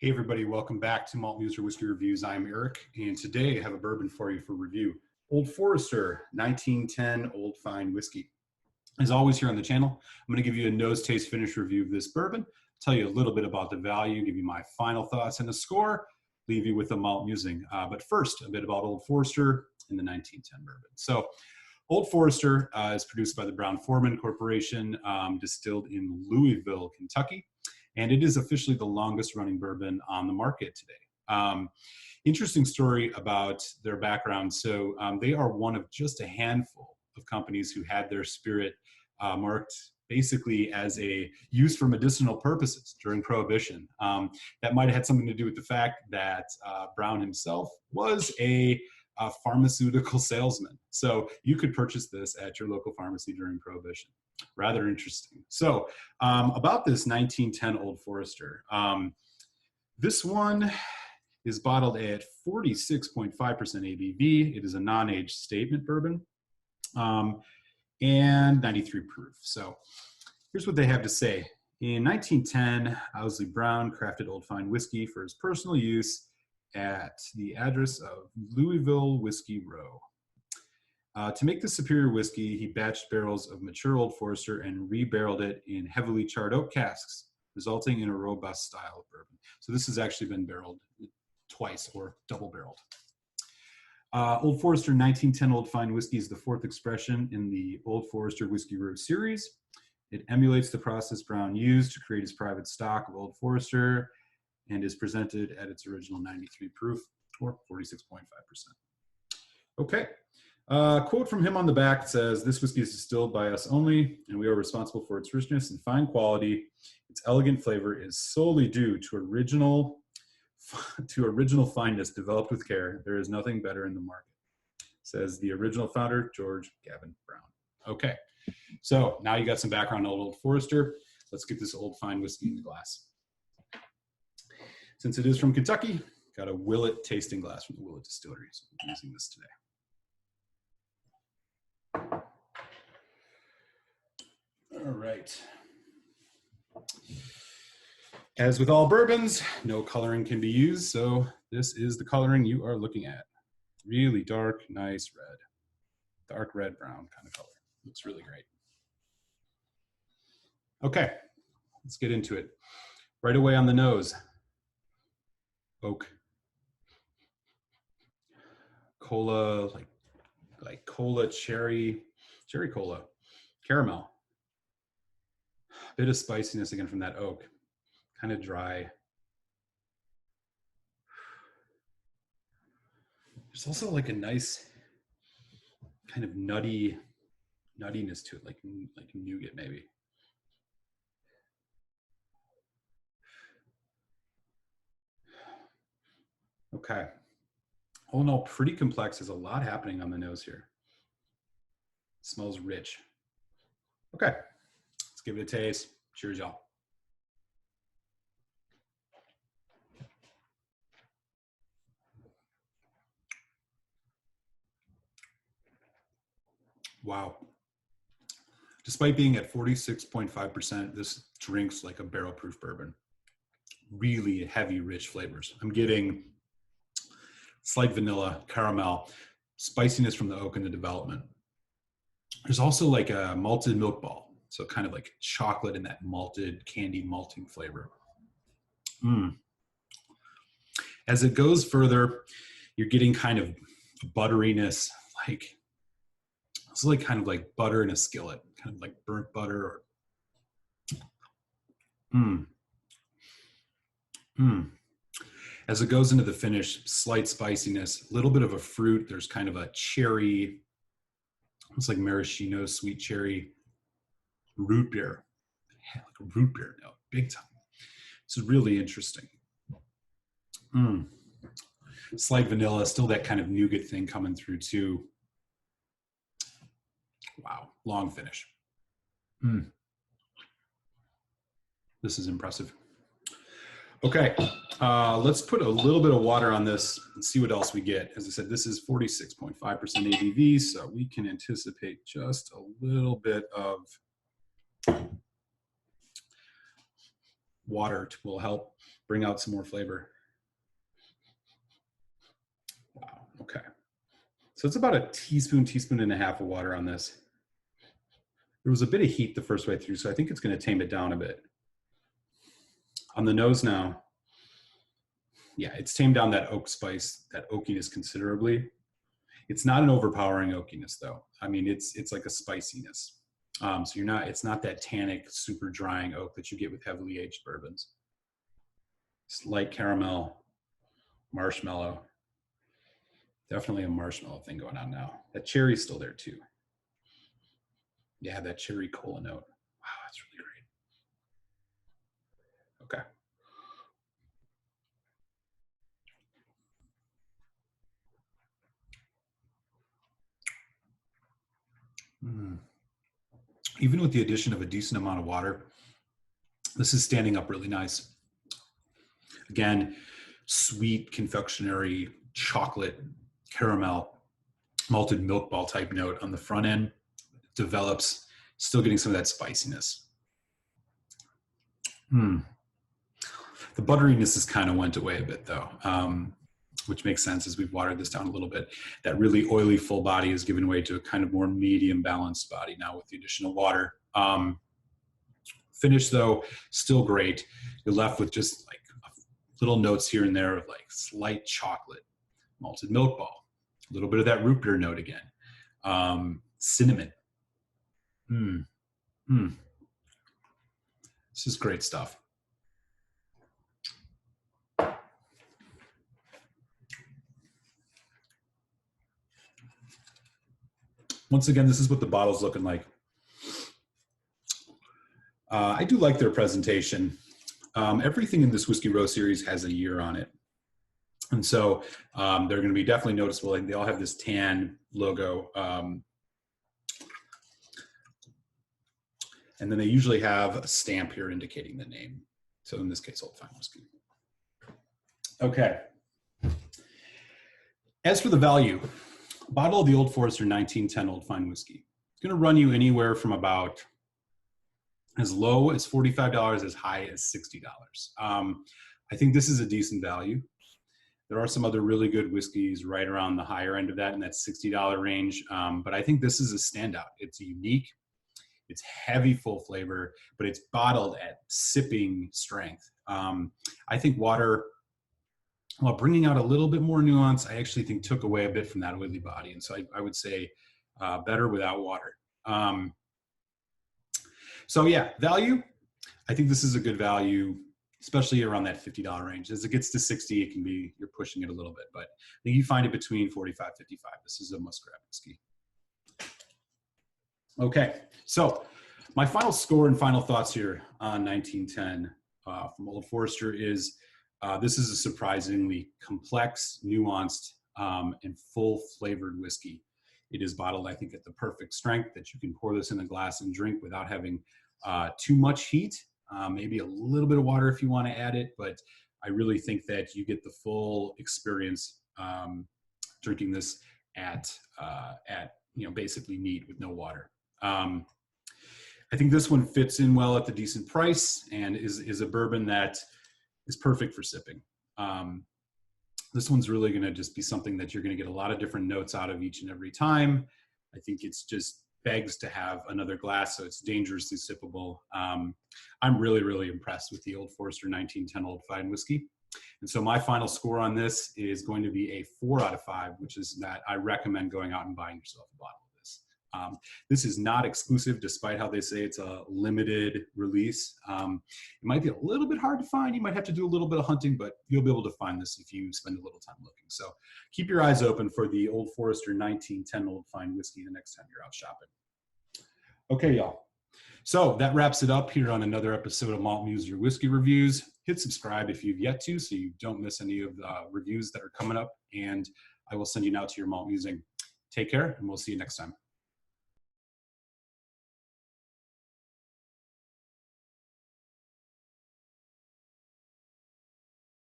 Hey everybody, welcome back to Malt Muser Whiskey Reviews. I'm Eric, and today I have a bourbon for you for review. Old Forester 1910 Old Fine Whiskey. As always here on the channel, I'm going to give you a nose taste finish review of this bourbon, tell you a little bit about the value, give you my final thoughts and a score, leave you with a malt musing. But first, a bit about Old Forester and the 1910 bourbon. So Old Forester is produced by the Brown-Forman Corporation, distilled in Louisville, Kentucky. And it is officially the longest running bourbon on the market today. Interesting story about their background. So they are one of just a handful of companies who had their spirit marked basically as a use for medicinal purposes during Prohibition. That might have had something to do with the fact that Brown himself was a pharmaceutical salesman. So you could purchase this at your local pharmacy during Prohibition. Rather interesting. So about this 1910 Old Forester, this one is bottled at 46.5% ABV. It is a non-aged statement bourbon and 93 proof. So here's what they have to say. In 1910, Owsley Brown crafted Old Fine whiskey for his personal use at the address of Louisville Whiskey Row. To make the superior whiskey, he batched barrels of mature Old Forester and re-barreled it in heavily charred oak casks, resulting in a robust style of bourbon. So this has actually been barreled twice or double barreled. Old Forester 1910 Old Fine Whiskey is the fourth expression in the Old Forester Whiskey Row series. It emulates the process Brown used to create his private stock of Old Forester and is presented at its original 93 proof or 46.5%. Okay. Quote from him on the back says, "This whiskey is distilled by us only, and we are responsible for its richness and fine quality. Its elegant flavor is solely due to original fineness developed with care. There is nothing better in the market," says the original founder, George Gavin Brown. Okay, so now you got some background on Old Forester. Let's get this Old Fine whiskey in the glass. Since it is from Kentucky, got a Willet tasting glass from the Willet Distillery, so I'm using this today. All right. As with all bourbons, no coloring can be used, so this is the coloring you are looking at. Really dark, nice red. Dark red, brown kind of color. Looks really great. Okay, let's get into it. Right away on the nose. Oak. Cola, like cola, cherry cola, caramel. Bit of spiciness again from that oak, kind of dry. There's also like a nice kind of nuttiness to it, like nougat maybe. Okay. All in all, pretty complex. There's a lot happening on the nose here. It smells rich. Okay, let's give it a taste. Cheers, y'all. Wow. Despite being at 46.5%, this drinks like a barrel proof bourbon. Really heavy, rich flavors. I'm getting slight vanilla, caramel, spiciness from the oak in the development. There's also like a malted milk ball. So kind of like chocolate in that malted, candy malting flavor. As it goes further, you're getting kind of butteriness, like it's like kind of like butter in a skillet, kind of like burnt butter or As it goes into the finish, slight spiciness, a little bit of a fruit. There's kind of a cherry, almost like maraschino, sweet cherry, root beer, like a root beer note, big time. This is really interesting. Slight vanilla, still that kind of nougat thing coming through too. Wow, long finish. This is impressive. Okay, let's put a little bit of water on this and see what else we get. As I said, this is 46.5% ABV, so we can anticipate just a little bit of water will help bring out some more flavor. Wow, okay. So it's about a teaspoon and a half of water on this. There was a bit of heat the first way through, so I think it's going to tame it down a bit. On the nose now, yeah, it's tamed down that oak spice, that oakiness considerably. It's not an overpowering oakiness though. I mean, it's like a spiciness. So it's not that tannic, super drying oak that you get with heavily aged bourbons. It's light caramel, marshmallow. Definitely a marshmallow thing going on now. That cherry's still there too. Yeah, that cherry cola note. Wow, that's really great. Okay. Even with the addition of a decent amount of water, this is standing up really nice. Again, sweet confectionery, chocolate, caramel, malted milk ball type note on the front end. Develops, still getting some of that spiciness. The butteriness has kind of went away a bit though, which makes sense as we've watered this down a little bit. That really oily full body is given way to a kind of more medium balanced body now with the additional water. Finish though, still great. You're left with just like little notes here and there of like slight chocolate, malted milk ball, a little bit of that root beer note again, cinnamon. This is great stuff. Once again, this is what the bottle's looking like. I do like their presentation. Everything in this Whiskey Row series has a year on it. And so they're going to be definitely noticeable. And they all have this tan logo. And then they usually have a stamp here indicating the name. So in this case, Old Fine Whiskey. Okay. As for the value, a bottle of the Old Forester 1910 Old Fine Whiskey, it's going to run you anywhere from about as low as $45, as high as $60. I think this is a decent value. There are some other really good whiskeys right around the higher end of that, in that $60 range. But I think this is a standout. It's unique. It's heavy, full flavor, but it's bottled at sipping strength. I think water, while bringing out a little bit more nuance, I actually think took away a bit from that oily body. And so I would say better without water. So yeah, value, I think this is a good value, especially around that $50 range. As it gets to 60, it can be, you're pushing it a little bit, but I think you find it between 45, 55. This is a must-grab whiskey. Okay, so my final score and final thoughts here on 1910 from Old Forester is this is a surprisingly complex, nuanced, and full-flavored whiskey. It is bottled, I think, at the perfect strength that you can pour this in a glass and drink without having too much heat. Maybe a little bit of water if you want to add it, but I really think that you get the full experience drinking this at basically neat with no water. I think this one fits in well at the decent price and is a bourbon that is perfect for sipping. This one's really going to just be something that you're going to get a lot of different notes out of each and every time. I think it's just begs to have another glass, so it's dangerously sippable. I'm really, really impressed with the Old Forester 1910 Old Fine Whiskey. And so my final score on this is going to be a 4 out of 5, which is that I recommend going out and buying yourself a bottle of this. This is not exclusive, despite how they say it's a limited release. It might be a little bit hard to find. You might have to do a little bit of hunting, but you'll be able to find this if you spend a little time looking. So keep your eyes open for the Old Forester 1910 Old Fine Whiskey the next time you're out shopping. Okay, y'all. So that wraps it up here on another episode of Malt Muse Your Whiskey Reviews. Hit subscribe if you've yet to, so you don't miss any of the reviews that are coming up. And I will send you now to your malt musing. Take care, and we'll see you next time.